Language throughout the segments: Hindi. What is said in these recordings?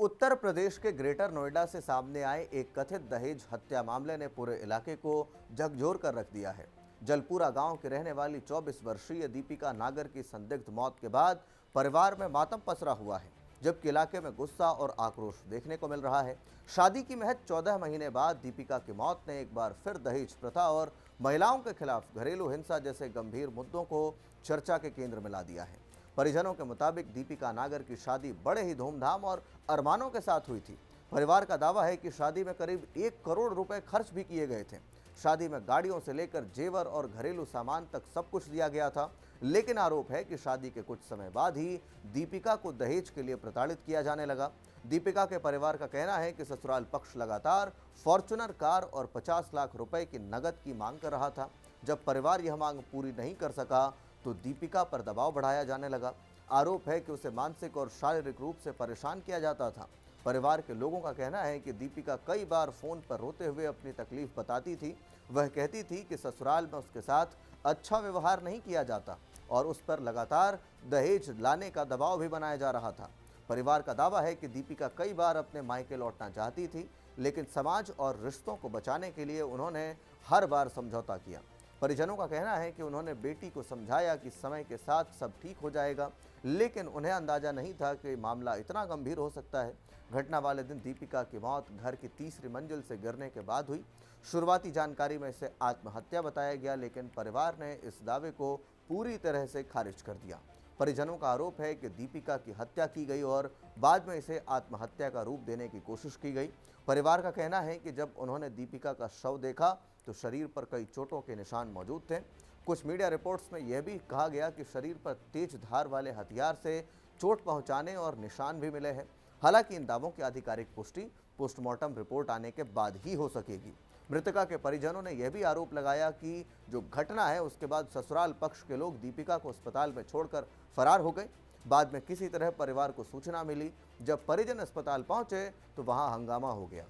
उत्तर प्रदेश के ग्रेटर नोएडा से सामने आए एक कथित दहेज हत्या मामले ने पूरे इलाके को झकझोर कर रख दिया है। जलपुरा गांव की रहने वाली 24 वर्षीय दीपिका नागर की संदिग्ध मौत के बाद परिवार में मातम पसरा हुआ है, जबकि इलाके में गुस्सा और आक्रोश देखने को मिल रहा है। शादी की महज 14 महीने बाद दीपिका की मौत ने एक बार फिर दहेज प्रथा और महिलाओं के खिलाफ घरेलू हिंसा जैसे गंभीर मुद्दों को चर्चा के केंद्र में ला दिया है। परिजनों के मुताबिक दीपिका नागर की शादी बड़े ही धूमधाम और अरमानों के साथ हुई थी। परिवार का दावा है कि शादी में करीब 1 करोड़ रुपए खर्च भी किए गए थे। शादी में गाड़ियों से लेकर जेवर और घरेलू सामान तक सब कुछ दिया गया था, लेकिन आरोप है कि शादी के कुछ समय बाद ही दीपिका को दहेज के लिए प्रताड़ित किया जाने लगा। दीपिका के परिवार का कहना है कि ससुराल पक्ष लगातार फॉर्च्यूनर कार और 50 लाख रुपए की नकद की मांग कर रहा था। जब परिवार यह मांग पूरी नहीं कर सका तो दीपिका पर दबाव बढ़ाया जाने लगा। आरोप है कि उसे मानसिक और शारीरिक रूप से परेशान किया जाता था। परिवार के लोगों का कहना है कि दीपिका कई बार फोन पर रोते हुए अपनी तकलीफ बताती थी। वह कहती थी कि ससुराल में उसके साथ अच्छा व्यवहार नहीं किया जाता और उस पर लगातार दहेज लाने का दबाव भी बनाया जा रहा था। परिवार का दावा है कि दीपिका कई बार अपने मायके लौटना चाहती थी, लेकिन समाज और रिश्तों को बचाने के लिए उन्होंने हर बार समझौता किया। परिजनों का कहना है कि उन्होंने बेटी को समझाया कि समय के साथ सब ठीक हो जाएगा, लेकिन उन्हें अंदाजा नहीं था कि मामला इतना गंभीर हो सकता है। घटना वाले दिन दीपिका की मौत घर की तीसरी मंजिल से गिरने के बाद हुई। शुरुआती जानकारी में इसे आत्महत्या बताया गया, लेकिन परिवार ने इस दावे को पूरी तरह से खारिज कर दिया। परिजनों का आरोप है कि दीपिका की हत्या की गई और बाद में इसे आत्महत्या का रूप देने की कोशिश की गई। परिवार का कहना है कि जब उन्होंने दीपिका का शव देखा तो शरीर पर कई चोटों के निशान मौजूद थे। कुछ मीडिया रिपोर्ट्स में यह भी कहा गया कि शरीर पर तेज धार वाले हथियार से चोट पहुंचाने और निशान भी मिले हैं। हालांकि इन दावों की आधिकारिक पुष्टि पोस्टमार्टम रिपोर्ट आने के बाद ही हो सकेगी। मृतका के परिजनों ने यह भी आरोप लगाया कि जो घटना है उसके बाद ससुराल पक्ष के लोग दीपिका को अस्पताल में छोड़कर फरार हो गए। बाद में किसी तरह परिवार को सूचना मिली। जब परिजन अस्पताल पहुंचे तो वहां हंगामा हो गया।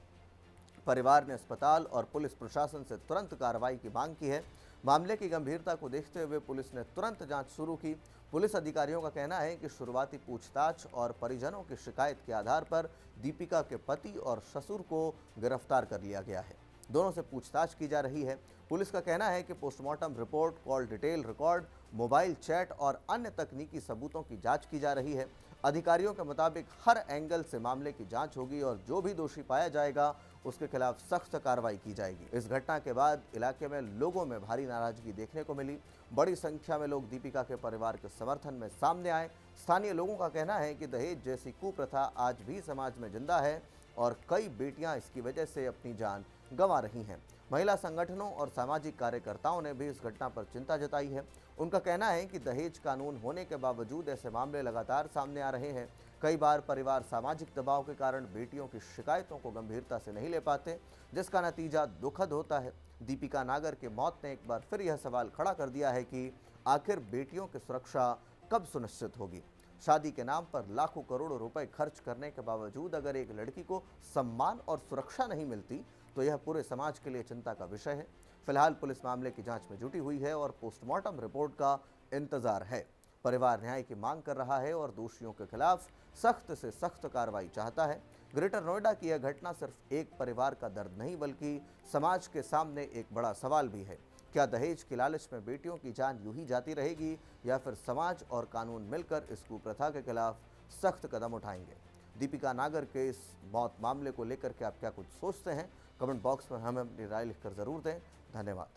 परिवार ने अस्पताल और पुलिस प्रशासन से तुरंत कार्रवाई की मांग की है। मामले की गंभीरता को देखते हुए पुलिस ने तुरंत जांच शुरू की। पुलिस अधिकारियों का कहना है कि शुरुआती पूछताछ और परिजनों की शिकायत के आधार पर दीपिका के पति और ससुर को गिरफ्तार कर लिया गया है। दोनों से पूछताछ की जा रही है। पुलिस का कहना है कि postmortem report, call detail record, mobile chat और अन्य तकनीकी सबूतों की जांच की जा रही है। अधिकारियों के मुताबिक हर एंगल से मामले की जांच होगी और जो भी दोषी पाया जाएगा उसके खिलाफ सख्त कार्रवाई की जाएगी। इस घटना के बाद इलाके में लोगों में भारी नाराजगी देखने को मिली। बड़ी संख्या में लोग दीपिका के परिवार के समर्थन में सामने आए। स्थानीय लोगों का कहना है कि दहेज जैसी कुप्रथा आज भी समाज में जिंदा है और कई बेटियां इसकी वजह से अपनी जान गंवा रही हैं। महिला संगठनों और सामाजिक कार्यकर्ताओं ने भी इस घटना पर चिंता जताई है। उनका कहना है कि दहेज कानून होने के बावजूद ऐसे मामले लगातार सामने आ रहे हैं। कई बार परिवार सामाजिक दबाव के कारण बेटियों की शिकायतों को गंभीरता से नहीं ले पाते, जिसका नतीजा दुखद होता है। दीपिका नागर की मौत ने एक बार फिर यह सवाल खड़ा कर दिया है कि आखिर बेटियों की सुरक्षा कब सुनिश्चित होगी। शादी के नाम पर लाखों करोड़ों रुपए खर्च करने के बावजूद अगर एक लड़की को सम्मान और सुरक्षा नहीं मिलती तो यह पूरे समाज के लिए चिंता का विषय है। फिलहाल पुलिस मामले की जांच में जुटी हुई है और पोस्टमार्टम रिपोर्ट का इंतजार है। परिवार न्याय की मांग कर रहा है और दोषियों के खिलाफ सख्त से सख्त कार्रवाई चाहता है। ग्रेटर नोएडा की यह घटना सिर्फ एक परिवार का दर्द नहीं बल्कि समाज के सामने एक बड़ा सवाल भी है। क्या दहेज की लालच में बेटियों की जान यूं ही जाती रहेगी या फिर समाज और कानून मिलकर इस कुप्रथा के खिलाफ सख्त कदम उठाएंगे? दीपिका नागर के इस मौत मामले को लेकर के आप क्या कुछ सोचते हैं? कमेंट बॉक्स में हमें अपनी राय लिखकर जरूर दें। धन्यवाद।